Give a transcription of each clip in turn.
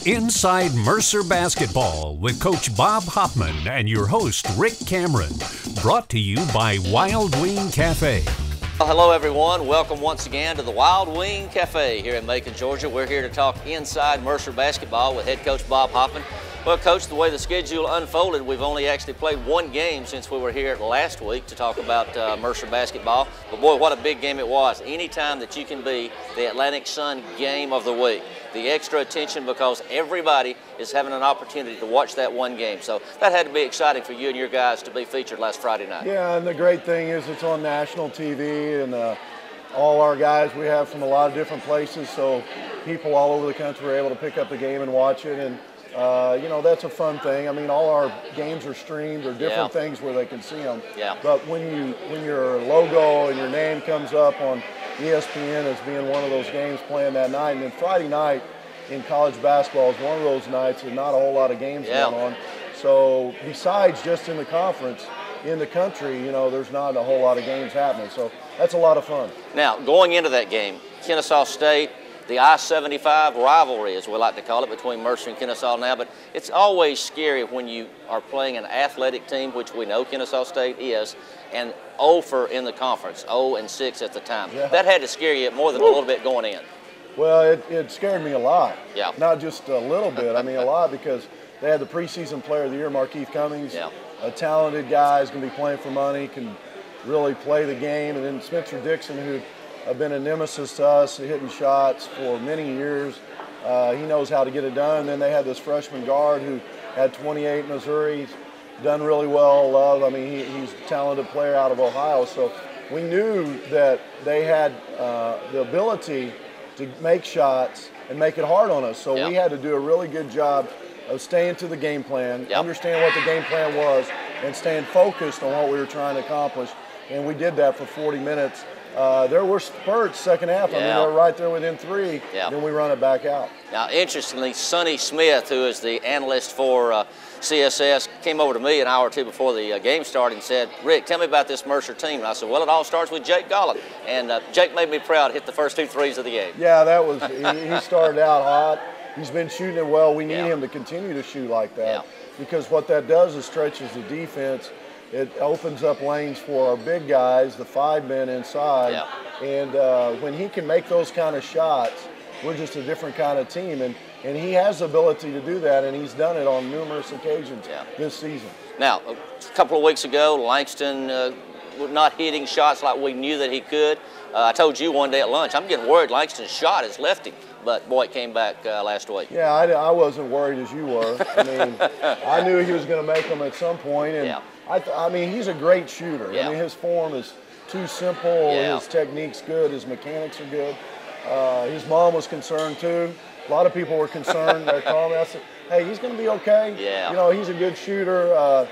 Inside Mercer Basketball with Coach Bob Hoffman and your host, Rick Cameron. Brought to you by Wild Wing Cafe. Well, hello, everyone. Welcome once again to the Wild Wing Cafe here in Macon, Georgia. We're here to talk inside Mercer Basketball with head coach Bob Hoffman. Well, Coach, the way the schedule unfolded, we've only actually played one game since we were here last week to talk about Mercer Basketball. But boy, what a big game it was. Anytime that you can be the Atlantic Sun game of the week, the extra attention because everybody is having an opportunity to watch that one game. So that had to be exciting for you and your guys to be featured last Friday night. Yeah, and the great thing is it's on national TV, and all our guys we have from a lot of different places, so people all over the country were able to pick up the game and watch it. And you know, that's a fun thing. I mean, all our games are streamed or different things where they can see them. Yeah. But when your logo and your name comes up on ESPN as being one of those games playing that night, and then Friday night in college basketball is one of those nights and not a whole lot of games going on. So besides just in the conference, in the country, you know, there's not a whole lot of games happening. So that's a lot of fun. Now, going into that game, Kennesaw State, the I-75 rivalry, as we like to call it, between Mercer and Kennesaw now, but it's always scary when you are playing an athletic team, which we know Kennesaw State is, and 0 in the conference, 0-6 at the time. Yeah. That had to scare you more than a little bit going in. Well, it scared me a lot. Yeah. Not just a little bit, I mean a lot, because they had the preseason player of the year, Markeith Cummings, a talented guy, is going to be playing for money, can really play the game, and then Spencer Dixon, who have been a nemesis to us, hitting shots for many years. He knows how to get it done. And then they had this freshman guard who had 28 in Missouri. He's done really well, Love. I mean, he's a talented player out of Ohio. So we knew that they had the ability to make shots and make it hard on us. So we had to do a really good job of staying to the game plan, understand what the game plan was, and staying focused on what we were trying to accomplish. And we did that for 40 minutes. There were spurts second half. I mean, they were right there within 3. Then we run it back out. Now, interestingly, Sonny Smith, who is the analyst for CSS, came over to me an hour or two before the game started and said, "Rick, tell me about this Mercer team." And I said, "Well, it all starts with Jake Gollan." And Jake made me proud, hit the first 2 threes of the game. Yeah, that was, he started out hot. He's been shooting it well. We need him to continue to shoot like that because what that does is stretches the defense. It opens up lanes for our big guys, the 5 men inside. And when he can make those kind of shots, we're just a different kind of team. And he has the ability to do that, and he's done it on numerous occasions this season. Now, a couple of weeks ago, Langston was not hitting shots like we knew that he could. I told you one day at lunch, I'm getting worried Langston's shot is lefty. But, boy, it came back last week. Yeah, I wasn't worried as you were. I mean, I knew he was going to make them at some point. And I mean, he's a great shooter. I mean, his form is too simple. His technique's good. His mechanics are good. His mom was concerned, too. A lot of people were concerned. They called me. I said, hey, he's going to be okay. You know, he's a good shooter.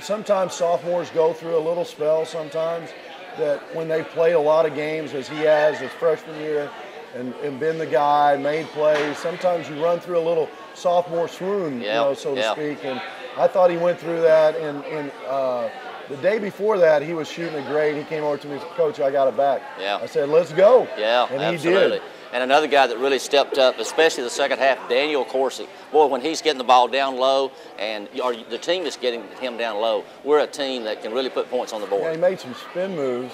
Sometimes sophomores go through a little spell sometimes that when they play a lot of games, as he has his freshman year, and been the guy, made plays. Sometimes you run through a little sophomore swoon, you know, so to speak. And I thought he went through that. And the day before that, he was shooting it great. He came over to me and said, "Coach, I got it back." I said, "Let's go." And absolutely. He did. And another guy that really stepped up, especially the second half, Daniel Coursey. Boy, when he's getting the ball down low and the team is getting him down low, we're a team that can really put points on the board. Yeah, he made some spin moves.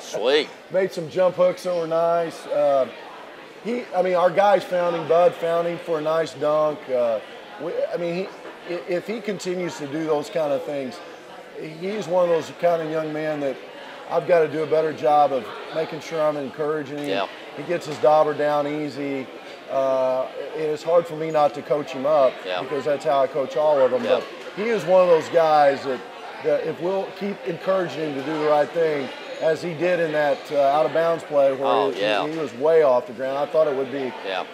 Sweet. Made some jump hooks that were nice. I mean, our guys found him. Bud found him for a nice dunk. I mean, if he continues to do those kind of things, he's one of those kind of young men that I've got to do a better job of making sure I'm encouraging him. He gets his dauber down easy. It's hard for me not to coach him up because that's how I coach all of them. But he is one of those guys that if we'll keep encouraging him to do the right thing, as he did in that out-of-bounds play where he was way off the ground. I thought it would be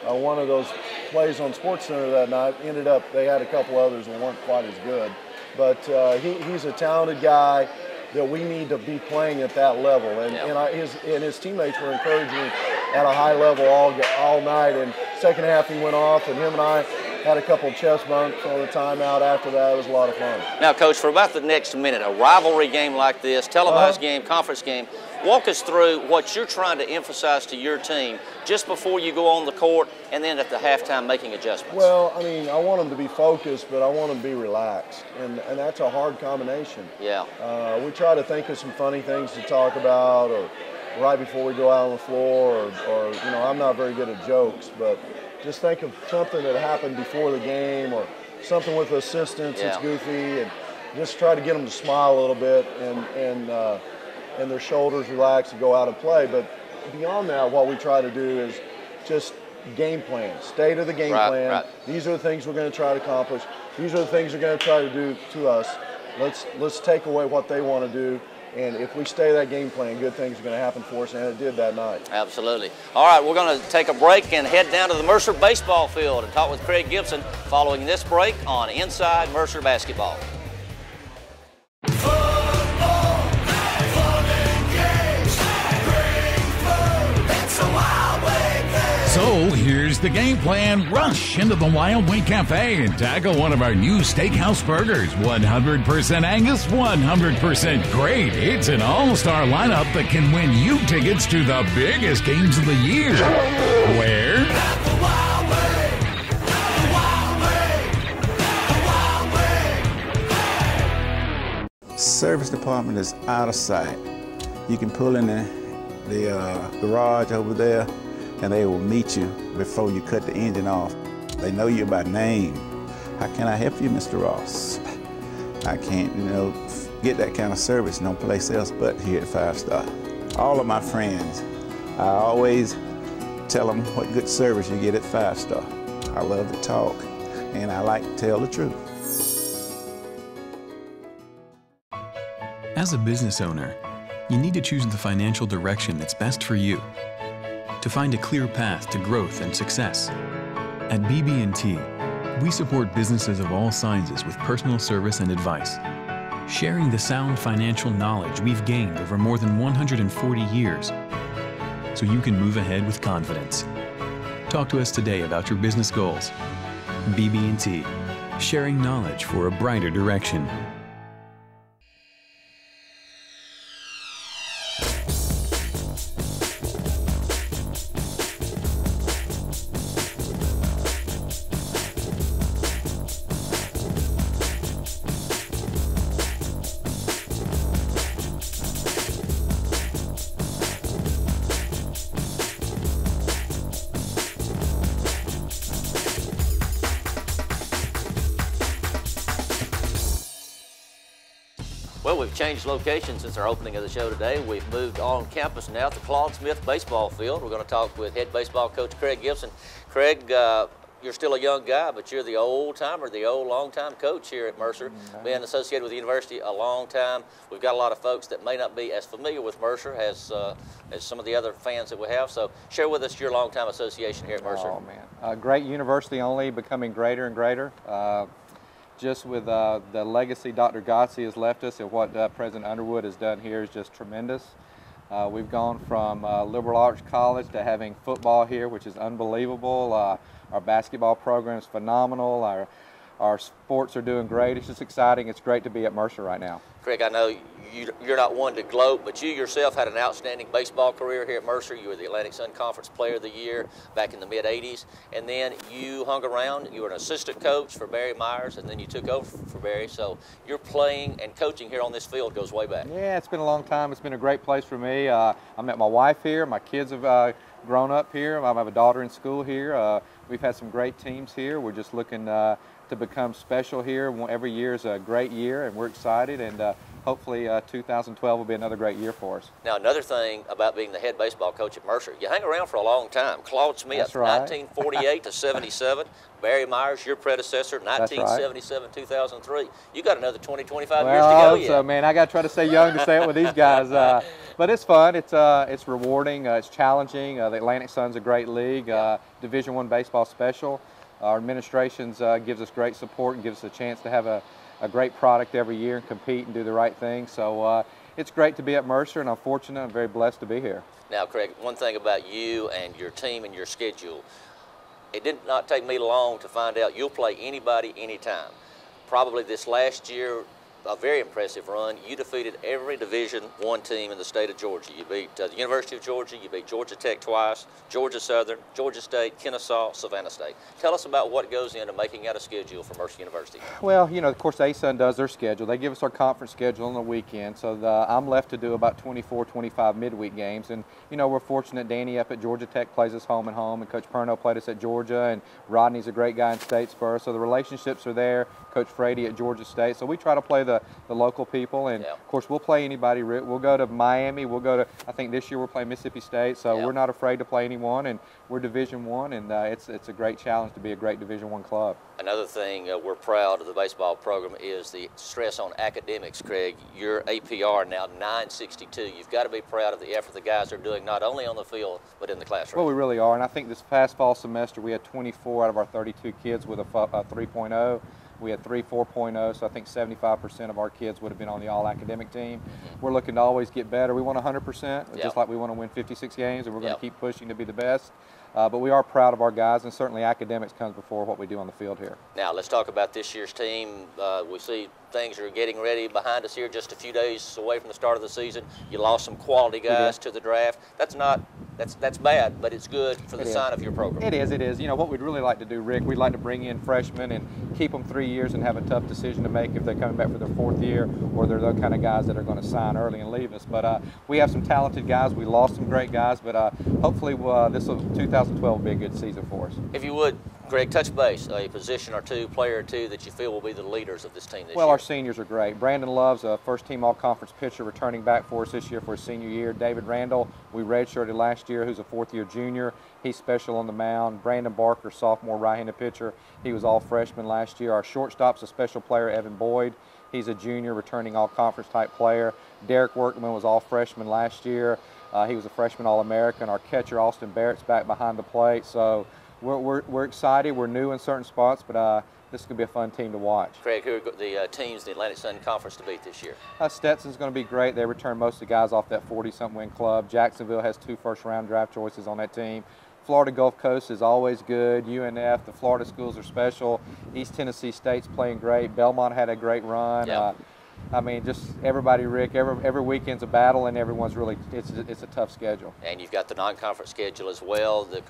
one of those plays on SportsCenter that night. Ended up, they had a couple others that weren't quite as good. But he's a talented guy that we need to be playing at that level. And his teammates were encouraging him at a high level all night. And second half he went off, and him and I had a couple chest bumps on the timeout after that. It was a lot of fun. Now, Coach, for about the next minute, a rivalry game like this, televised game, conference game, walk us through what you're trying to emphasize to your team just before you go on the court and then at the halftime making adjustments. Well, I mean, I want them to be focused, but I want them to be relaxed, and that's a hard combination. Yeah. We try to think of some funny things to talk about, or right before we go out on the floor, or you know, I'm not very good at jokes, but just think of something that happened before the game, or something with the assistants that's goofy, and just try to get them to smile a little bit and their shoulders relax and go out and play. But beyond that, what we try to do is just game plan, stay to the game plan. Right. These are the things we're going to try to accomplish. These are the things they're going to try to do to us. Let's take away what they want to do. And if we stay that game plan, good things are going to happen for us, and it did that night. Absolutely. All right, we're going to take a break and head down to the Mercer baseball field and talk with Craig Gibson following this break on Inside Mercer Basketball. So here's the game plan. Rush into the Wild Wing Cafe and tackle one of our new steakhouse burgers. 100% Angus, 100% great. It's an all-star lineup that can win you tickets to the biggest games of the year. Where? Service department is out of sight. You can pull in the garage over there, and they will meet you before you cut the engine off. They know you by name. How can I help you, Mr. Ross? I can't, get that kind of service no place else but here at 5 Star. All of my friends, I always tell them what good service you get at 5 Star. I love to talk, and I like to tell the truth. As a business owner, you need to choose the financial direction that's best for you to find a clear path to growth and success. At BB&T, we support businesses of all sizes with personal service and advice, sharing the sound financial knowledge we've gained over more than 140 years so you can move ahead with confidence. Talk to us today about your business goals. BB&T, sharing knowledge for a brighter direction. Well, we've changed location since our opening of the show today. We've moved on campus now to Claude Smith baseball field. We're going to talk with head baseball coach Craig Gibson. Craig, you're still a young guy, but you're the old-timer, the long-time coach here at Mercer. Been associated with the university a long time. We've got a lot of folks that may not be as familiar with Mercer as some of the other fans that we have. So share with us your long-time association here at Mercer. Oh, man. Great university, only becoming greater and greater. Just with the legacy Dr. Gotzi has left us and what President Underwood has done here is just tremendous. We've gone from liberal arts college to having football here, which is unbelievable. Our basketball program is phenomenal. Our sports are doing great. It's just exciting. It's great to be at Mercer right now. Craig, I know you're not one to gloat, but you yourself had an outstanding baseball career here at Mercer. You were the Atlantic Sun Conference Player of the Year back in the mid-'80s, and then you hung around. You were an assistant coach for Barry Myers, and then you took over for Barry. So your playing and coaching here on this field goes way back. Yeah, it's been a long time. It's been a great place for me. I met my wife here. My kids have grown up here. I have a daughter in school here. We've had some great teams here. We're just looking to become special here. Every year is a great year, and we're excited, and hopefully 2012 will be another great year for us. Now, another thing about being the head baseball coach at Mercer, you hang around for a long time. Claude Smith, right. 1948 to 77. Barry Myers, your predecessor, 1977, 2003. You got another 20, 25 years to go yet. So, man, I got to try to stay young to stay up with these guys. But it's fun. It's rewarding. It's challenging. The Atlantic Sun's a great league. Division I baseball special. Our administration gives us great support and gives us a chance to have a great product every year and compete and do the right thing. So it's great to be at Mercer, and I'm fortunate and very blessed to be here. Now, Craig, one thing about you and your team and your schedule, It did not take me long to find out you'll play anybody, anytime. Probably this last year, a very impressive run. You defeated every Division I team in the state of Georgia. You beat the University of Georgia, you beat Georgia Tech twice, Georgia Southern, Georgia State, Kennesaw, Savannah State. Tell us about what goes into making out a schedule for Mercer University. Well, you know, of course, ASUN does their schedule. They give us our conference schedule on the weekend, so I'm left to do about 24, 25 midweek games. And, you know, we're fortunate Danny up at Georgia Tech plays us home and home, and Coach Perno played us at Georgia, and Rodney's a great guy in Statesboro, so the relationships are there. Coach Frady at Georgia State, so we try to play the local people, and of course we'll play anybody. We'll go to Miami, we'll go to, I think this year we're playing Mississippi State, so we're not afraid to play anyone, and we're Division I, and it's a great challenge to be a great Division I club. Another thing we're proud of the baseball program is the stress on academics, Craig. Your APR now 962. You've got to be proud of the effort the guys are doing, not only on the field, but in the classroom. Well, we really are, and I think this past fall semester we had 24 out of our 32 kids with a 3.0. We had 3 4.0, so I think 75% of our kids would have been on the all-academic team. We're looking to always get better. We want 100%, just like we want to win 56 games, and we're going to keep pushing to be the best. But we are proud of our guys, and certainly academics comes before what we do on the field here. Now, let's talk about this year's team. We see things are getting ready behind us here, just a few days away from the start of the season. You lost some quality guys to the draft. That's bad, but it's good for the sign of your program. It is. You know, what we'd really like to do, Rick, we'd like to bring in freshmen and keep them 3 years and have a tough decision to make if they're coming back for their 4th year, or they're the kind of guys that are going to sign early and leave us. But we have some talented guys. We lost some great guys, but hopefully this will 2012 be a good season for us. If you would, Craig, touch base, a position or two, player or two that you feel will be the leaders of this team this year. Well, our seniors are great. Brandon Love's a first-team all-conference pitcher returning back for us this year for his senior year. David Randall, we redshirted last year, who's a 4th-year junior. He's special on the mound. Brandon Barker, sophomore right-handed pitcher. He was all freshman last year. Our shortstop's a special player, Evan Boyd. He's a junior, returning all-conference type player. Derek Workman was all freshman last year. He was a freshman All-American. Our catcher, Austin Barrett's back behind the plate. So we're excited. We're new in certain spots, but this is going to be a fun team to watch. Craig, who are the teams in the Atlantic Sun Conference to beat this year? Stetson's going to be great. They return most of the guys off that 40-something win club. Jacksonville has 2 first-round draft choices on that team. Florida Gulf Coast is always good. UNF, the Florida schools are special. East Tennessee State's playing great. Belmont had a great run. I mean, just everybody, Rick, every weekend's a battle, and everyone's really, it's a tough schedule. And you've got the non-conference schedule as well. The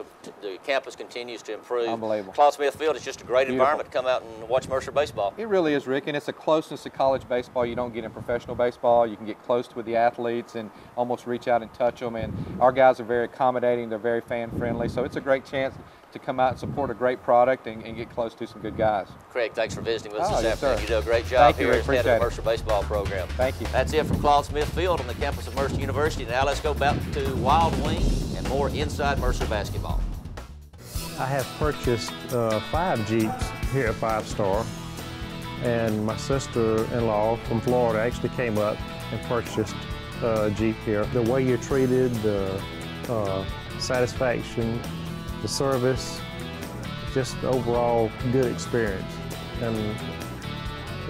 campus continues to improve. Unbelievable. Claude Smith Field is just a great environment to come out and watch Mercer baseball. It really is, Rick, and it's a closeness to college baseball you don't get in professional baseball. You can get close with the athletes and almost reach out and touch them, and our guys are very accommodating. They're very fan-friendly, so it's a great chance to come out and support a great product and get close to some good guys. Craig, thanks for visiting with us this afternoon. Sir. You do a great job here as head of the Mercer baseball program. Thank you. That's it from Claude Smith Field on the campus of Mercer University. Now let's go back to Wild Wing and more inside Mercer basketball. I have purchased 5 Jeeps here at 5 Star, and my sister-in-law from Florida actually came up and purchased a Jeep here. The way you're treated, the satisfaction, the service, just overall good experience. And,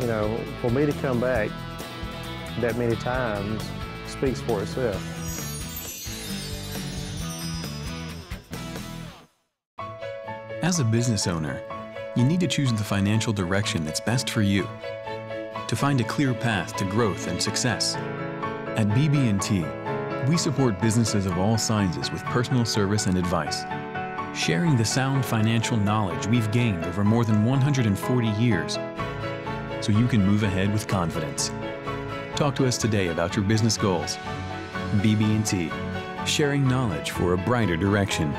you know, for me to come back that many times speaks for itself. As a business owner, you need to choose the financial direction that's best for you. To find a clear path to growth and success. At BB&T, we support businesses of all sizes with personal service and advice, sharing the sound financial knowledge we've gained over more than 140 years so you can move ahead with confidence. Talk to us today about your business goals. BB&T, sharing knowledge for a brighter direction.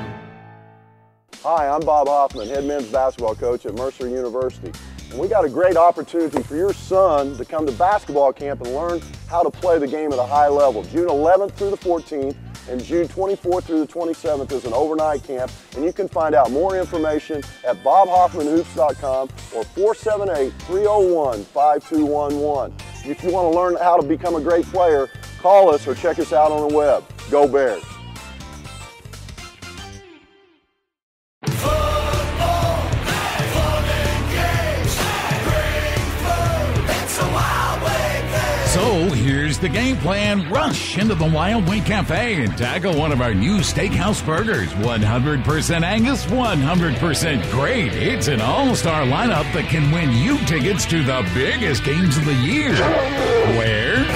Hi, I'm Bob Hoffman, head men's basketball coach at Mercer University. And we got a great opportunity for your son to come to basketball camp and learn how to play the game at a high level. June 11th through the 14th and June 24th through the 27th is an overnight camp, and you can find out more information at bobhoffmanhoops.com or 478-301-5211. If you want to learn how to become a great player, call us or check us out on the web. Go Bears! So here's the game plan. Rush into the Wild Wing Cafe and tackle one of our new steakhouse burgers. 100% Angus, 100% great. It's an all-star lineup that can win you tickets to the biggest games of the year. Where?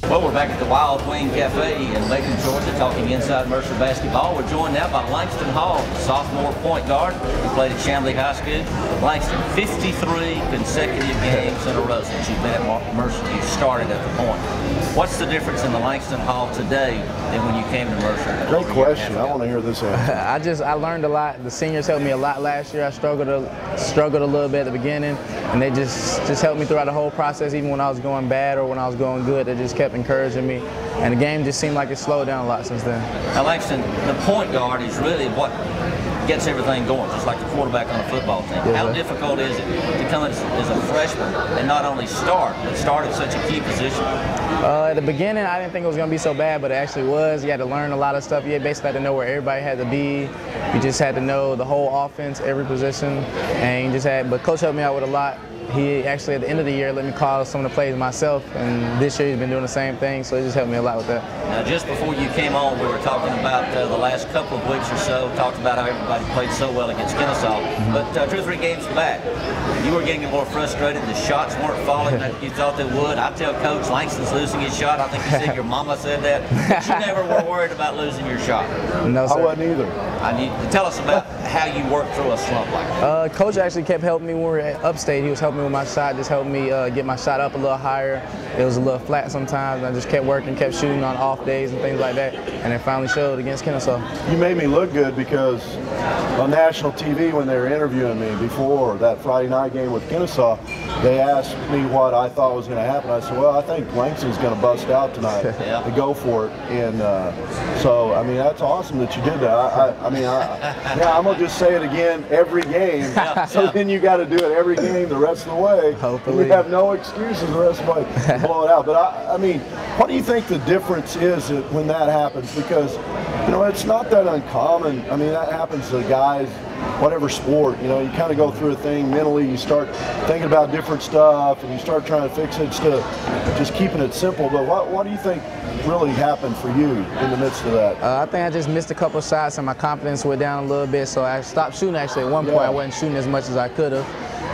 Well, we're back at the Wild Wing Cafe in Macon, Georgia, talking inside Mercer Basketball. We're joined now by Langston Hall, sophomore point guard who played at Chamblee High School. Langston, 53 consecutive games in a row since you've been at Mercer. You started at the point. What's the difference in the Langston Hall today than when you came to Mercer? Great question. I want to hear this answer. I learned a lot. The seniors helped me a lot last year. I struggled a little bit at the beginning, and they just helped me throughout the whole process, even when I was going bad or when I was going good. They just kept encouraging me, and the game just seemed like it slowed down a lot since then. Now, Langston, the point guard is really what gets everything going, just like the quarterback on a football team. Yes, How sir. difficult is it to come as a freshman and not only start, but start at such a key position? At the beginning, I didn't think it was going to be so bad, but it actually was. You had to learn a lot of stuff. You basically had to know where everybody had to be. You just had to know the whole offense, every position, and you just had. But Coach helped me out with a lot. He actually, at the end of the year, let me call some of the plays myself, and this year he's been doing the same thing, so it just helped me a lot with that. Now, just before you came on, we were talking about the last couple of weeks or so, talked about how everybody played so well against Kennesaw, but 2 or 3 games back, you were getting more frustrated. The shots weren't falling like you thought they would. I tell Coach, Langston's losing his shot. I think you said your mama said that. But you never were worried about losing your shot. No, sir. I wasn't either. I need to tell us about how you worked through a slump like that. Coach actually kept helping me when we were at upstate. He was helping me with my shot, just helped me get my shot up a little higher. It was a little flat sometimes, and I just kept working, kept shooting on off days and things like that, and it finally showed against Kennesaw. You made me look good because on national TV when they were interviewing me before that Friday night game with Kennesaw, they asked me what I thought was going to happen. I said, well, I think Langston's going to bust out tonight and go for it. And so, I mean, that's awesome that you did that. I'm going to just say it again every game. Then you got to do it every game the rest of the way. Hopefully. You have no excuses the rest of the way to blow it out. But, I mean, what do you think the difference is when that happens? Because, you know, it's not that uncommon. I mean, that happens to guys, whatever sport. You know, you kind of go through a thing mentally, you start thinking about different stuff, and you start trying to fix it instead of just keeping it simple. But what do you think really happened for you in the midst of that? I think I just missed a couple of shots, and my confidence went down a little bit, so I stopped shooting. Actually, at one point, I wasn't shooting as much as I could have.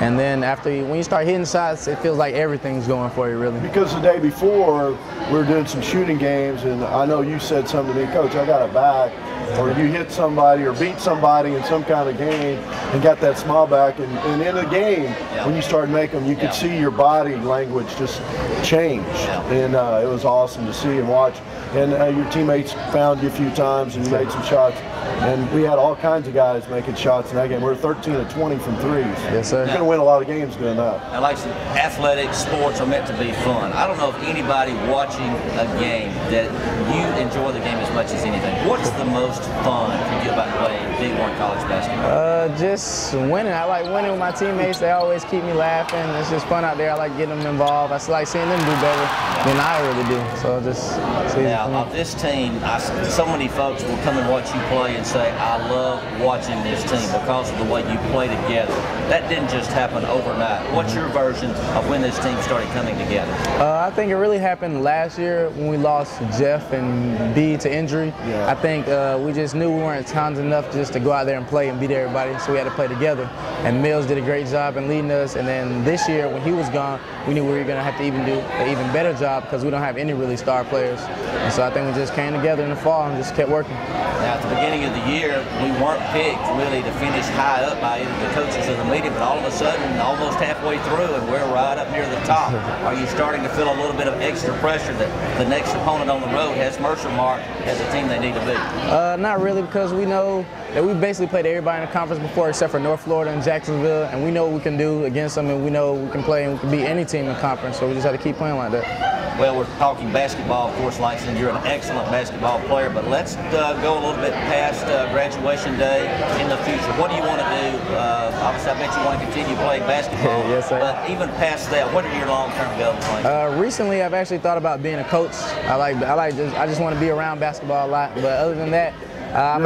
And then when you start hitting shots, it feels like everything's going for you, really. Because the day before, we were doing some shooting games, and I know you said something to me, Coach, I got it back. Or you hit somebody or beat somebody in some kind of game and got that smile back. And in the game, when you started making them, you could see your body language just change. And it was awesome to see and watch. And your teammates found you a few times and you made some shots. And we had all kinds of guys making shots in that game. We were 13 of 20 from threes. Yes, sir. You're going to win a lot of games doing that. Now, like athletic sports are meant to be fun. I don't know if anybody watching a game that you enjoy the game as much as anything. What's the most fun for you about playing Big One college basketball? Just winning. I like winning with my teammates. They always keep me laughing. It's just fun out there. I like getting them involved. I like seeing them do better than I really do. So just now, of this team, so many folks will come and watch you play and say, I love watching this team because of the way you play together. That didn't just happen overnight. What's your version of when this team started coming together? I think it really happened last year when we lost Jeff and B to injury. I think we just knew we weren't talented enough just to go out there and play and beat everybody, so we had to play together. And Mills did a great job in leading us, and then this year when he was gone, we knew we were going to have to even do an even better job because we don't have any really star players. And so I think we just came together in the fall and just kept working. Now, at the beginning of the year, we weren't picked really to finish high up by either the coaches or the media, but all of a sudden, almost halfway through, and we're right up near the top. Are you starting to feel a little bit of extra pressure that the next opponent on the road has Mercer marked as a team they need to beat? Not really, because we know that we basically played everybody in the conference before except for North Florida and Jacksonville, and we know what we can do against them, and we know we can play and we can beat any team in the conference, so we just have to keep playing like that. Well, we're talking basketball, of course, Langston. You're an excellent basketball player, but let's go a little bit past graduation day in the future. What do you want to do? Obviously, I bet you want to continue playing basketball. Yes, sir. But even past that, what are your long-term goals, Langston? Recently, I've actually thought about being a coach. I just want to be around basketball a lot, but other than that, I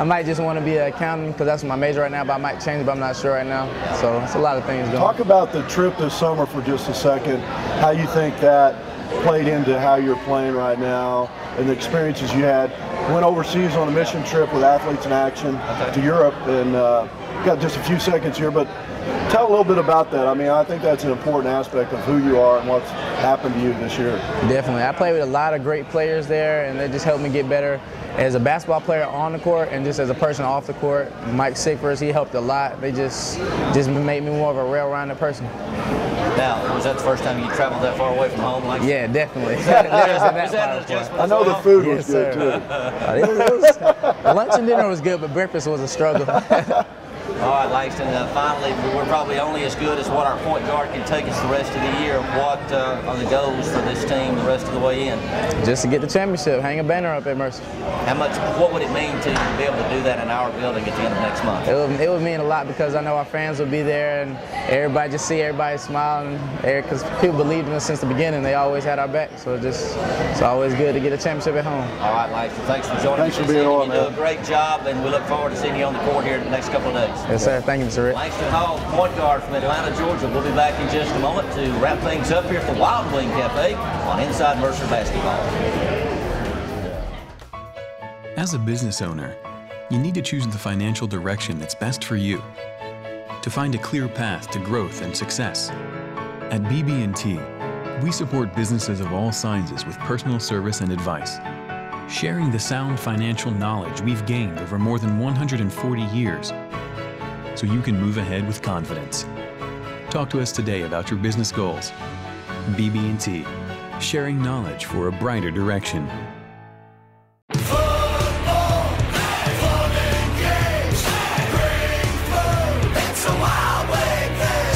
might just want to be an accountant because that's my major right now, but I might change it, but I'm not sure right now. So it's a lot of things going. Talk about the trip this summer for just a second, how you think that played into how you're playing right now and the experiences you had. Went overseas on a mission trip with Athletes in Action to Europe, and got just a few seconds here, but tell a little bit about that. I mean, I think that's an important aspect of who you are and what's happened to you this year. Definitely. I played with a lot of great players there, and they just helped me get better as a basketball player on the court and just as a person off the court. Mike Sickfors, he helped a lot. They just made me more of a well-rounded person. Now, was that the first time you traveled that far away from home? Like yeah, definitely. Was that an adjustment? I know the food was good, too. Lunch and dinner was good, but breakfast was a struggle. All right, Langston, finally, we're probably only as good as what our point guard can take us the rest of the year. What are the goals for this team the rest of the way in? Just to get the championship, hang a banner up at Mercer. What would it mean to be able to do that in our building at the end of next month? It would mean a lot because I know our fans will be there and everybody just see everybody smiling because people believed in us since the beginning. They always had our back, so it's always good to get a championship at home. All right, Langston, thanks for joining us. Thanks for being on, man. You do a great job, and we look forward to seeing you on the court here in the next couple of days. Yes, sir. Thank you, Mr. Rick. Langston Hall, point guard from Atlanta, Georgia. We'll be back in just a moment to wrap things up here at the Wild Wing Cafe on Inside Mercer Basketball. As a business owner, you need to choose the financial direction that's best for you. To find a clear path to growth and success. At BB&T, we support businesses of all sizes with personal service and advice, sharing the sound financial knowledge we've gained over more than 140 years so you can move ahead with confidence. Talk to us today about your business goals. BB&T, sharing knowledge for a brighter direction.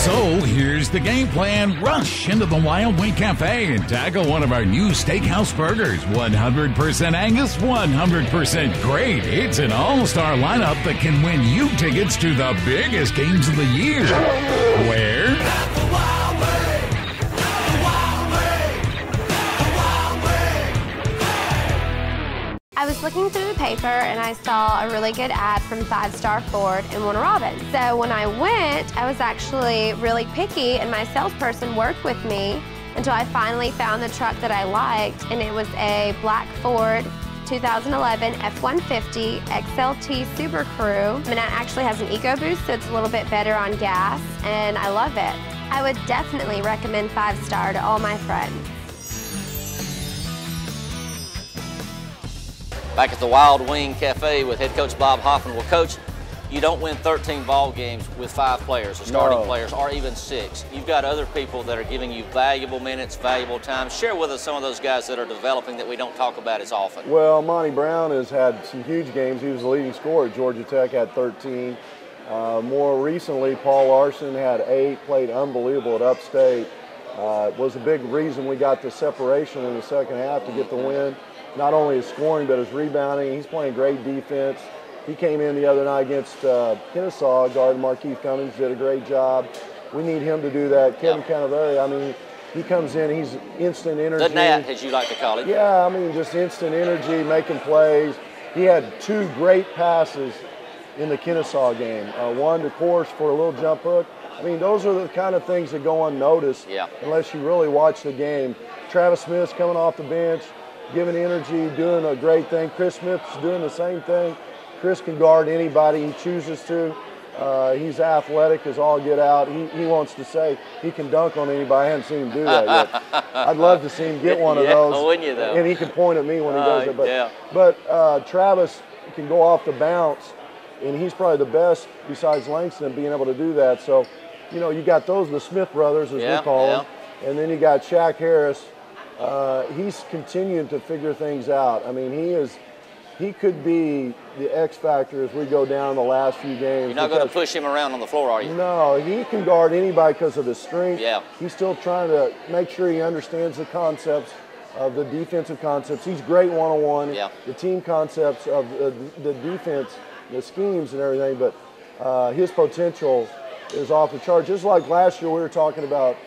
So here's the game plan. Rush into the Wild Wing Cafe and tackle one of our new steakhouse burgers. 100% Angus, 100% great. It's an all-star lineup that can win you tickets to the biggest games of the year. Where? I was looking through the paper and I saw a really good ad from 5 Star Ford in Warner Robins. So when I went, I was actually really picky and my salesperson worked with me until I finally found the truck that I liked, and it was a black Ford 2011 F-150 XLT Super Crew. And it actually has an EcoBoost, so it's a little bit better on gas, and I love it. I would definitely recommend 5 Star to all my friends. Back at the Wild Wing Cafe with head coach Bob Hoffman. Well, Coach, you don't win 13 ball games with 5 players, or starting players, or even 6. You've got other people that are giving you valuable minutes, valuable time. Share with us some of those guys that are developing that we don't talk about as often. Well, Monty Brown has had some huge games. He was the leading scorer at Georgia Tech, had 13. More recently, Paul Larson had 8, played unbelievable at Upstate. Was a big reason we got the separation in the second half to get the win. Not only his scoring, but his rebounding. He's playing great defense. He came in the other night against Kennesaw. Guard Markeith Cummings did a great job. We need him to do that. Kevin Canaveri, I mean, he comes in, he's instant energy. The net, as you like to call it. Yeah, I mean, just instant energy, making plays. He had 2 great passes in the Kennesaw game. One to course for a little jump hook. I mean, those are the kind of things that go unnoticed unless you really watch the game. Travis Smith's coming off the bench, giving energy, doing a great thing. Chris Smith's doing the same thing. Chris can guard anybody he chooses to. He's athletic as all get out. He wants to say he can dunk on anybody. I haven't seen him do that yet. I'd love to see him get one of those. Wouldn't you, though? And he can point at me when he does it. But Travis can go off the bounce, and he's probably the best besides Langston being able to do that. So, you know, you got those, the Smith brothers, as we call them. And then you got Shaq Harris. He's continuing to figure things out. I mean, he could be the X factor as we go down the last few games. You're not going to push him around on the floor, are you? No, he can guard anybody because of his strength. Yeah. He's still trying to make sure he understands the concepts of the defensive concepts. He's great one-on-one. Yeah. The team concepts of the defense, the schemes and everything, but his potential is off the charts. Just like last year we were talking about,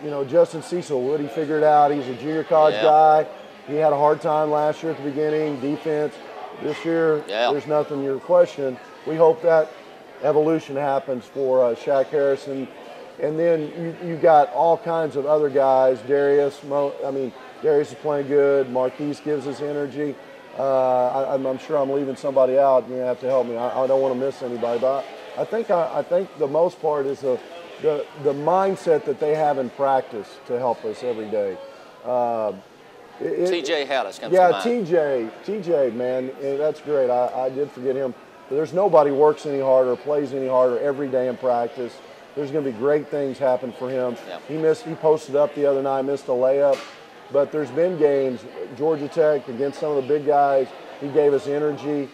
you know, Justin Cecil, would he figure it out? He's a junior college guy. he had a hard time last year at the beginning, defense. This year, there's nothing you're questioning. We hope that evolution happens for Shaq Harrison. And then you got all kinds of other guys. Darius is playing good. Marquise gives us energy. I'm sure I'm leaving somebody out. You have to help me. I don't want to miss anybody. But I think the most part is the mindset that they have in practice to help us every day. TJ Hallis comes to mind. TJ, man, that's great. I did forget him. But there's nobody works any harder, plays any harder every day in practice. There's going to be great things happen for him. Yeah. He posted up the other night, missed a layup. But there's been games, Georgia Tech against some of the big guys. He gave us energy,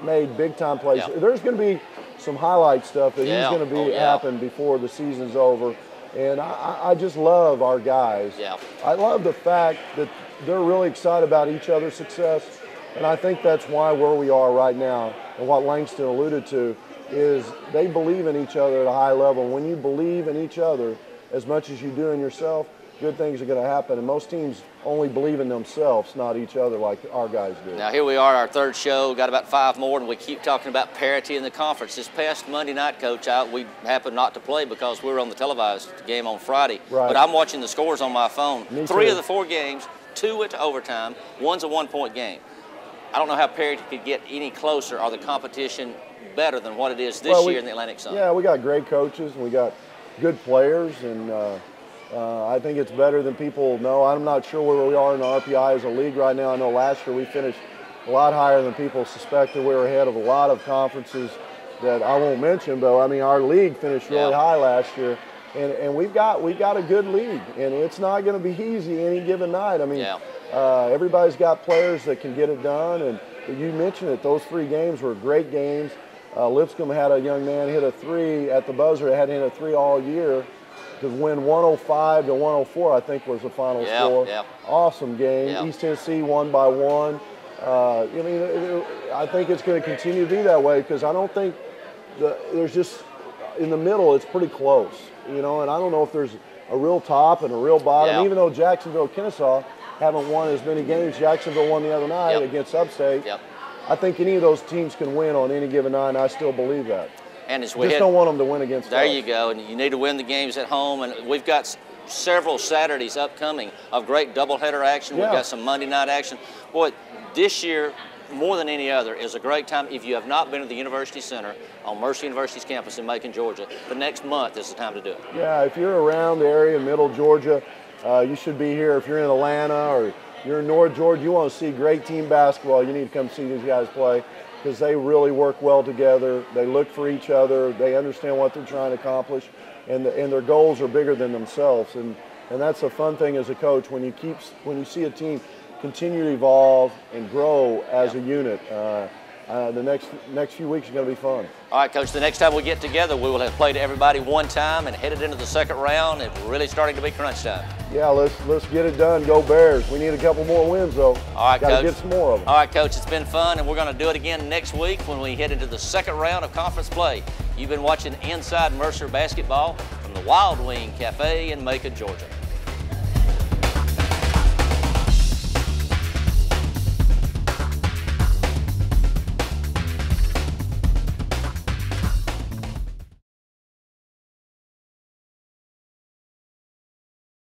made big-time plays. Yeah. There's going to be some highlight stuff that he's going to happen before the season's over. And I just love our guys. Yeah. I love the fact that they're really excited about each other's success. And I think that's why where we are right now, and what Langston alluded to, is they believe in each other at a high level. When you believe in each other as much as you do in yourself, good things are going to happen. And most teams only believe in themselves, not each other like our guys do. Now here we are, our third show, got about 5 more, and we keep talking about parity in the conference. This past Monday night, Coach, we happened not to play because we were on the televised game on Friday. Right. But I'm watching the scores on my phone. Me 3 of the 4 games, 2 went to overtime, 1's a 1-point game. I don't know how parity could get any closer, or the competition better than what it is this year in the Atlantic Sun. Yeah, we got great coaches, and we got good players, and I think it's better than people know. I'm not sure where we are in the RPI as a league right now. I know last year we finished a lot higher than people suspected. We were ahead of a lot of conferences that I won't mention, but I mean our league finished really high last year, and we've got a good league, and it's not going to be easy any given night. I mean, everybody's got players that can get it done, and you mentioned it. Those 3 games were great games. Lipscomb had a young man hit a 3 at the buzzer. It hadn't hit a 3 all year to win 105-104, I think was the final score. Yeah. Awesome game. Yeah. East Tennessee won by 1. I think it's going to continue to be that way because I don't think there's just in the middle. It's pretty close, and I don't know if there's a real top and a real bottom. Yeah. Even though Jacksonville, Kennesaw haven't won as many games, Jacksonville won the other night against Upstate. Yep. I think any of those teams can win on any given night, and I still believe that. And as we just don't want them to win against There us. you go, and you need to win the games at home, and we've got several Saturdays upcoming of great doubleheader action. We've got some Monday night action. Boy, this year, more than any other, is a great time. If you have not been to the University Center on Mercer University's campus in Macon, Georgia, the next month is the time to do it. Yeah, if you're around the area, middle Georgia, you should be here. If you're in Atlanta or you're in North Georgia, you want to see great team basketball, you need to come see these guys play because they really work well together. They look for each other. They understand what they're trying to accomplish, and their goals are bigger than themselves. And that's a fun thing as a coach when you see a team continue to evolve and grow as a unit. The next few weeks are going to be fun. All right, Coach, the next time we get together, we will have played everybody one time and headed into the second round, and we're really starting to be crunch time. Yeah, let's get it done. Go Bears. We need a couple more wins, though. All right, Coach. Got to get some more of them. All right, Coach, it's been fun, and we're going to do it again next week when we head into the second round of conference play. You've been watching Inside Mercer Basketball from the Wild Wing Cafe in Macon, Georgia.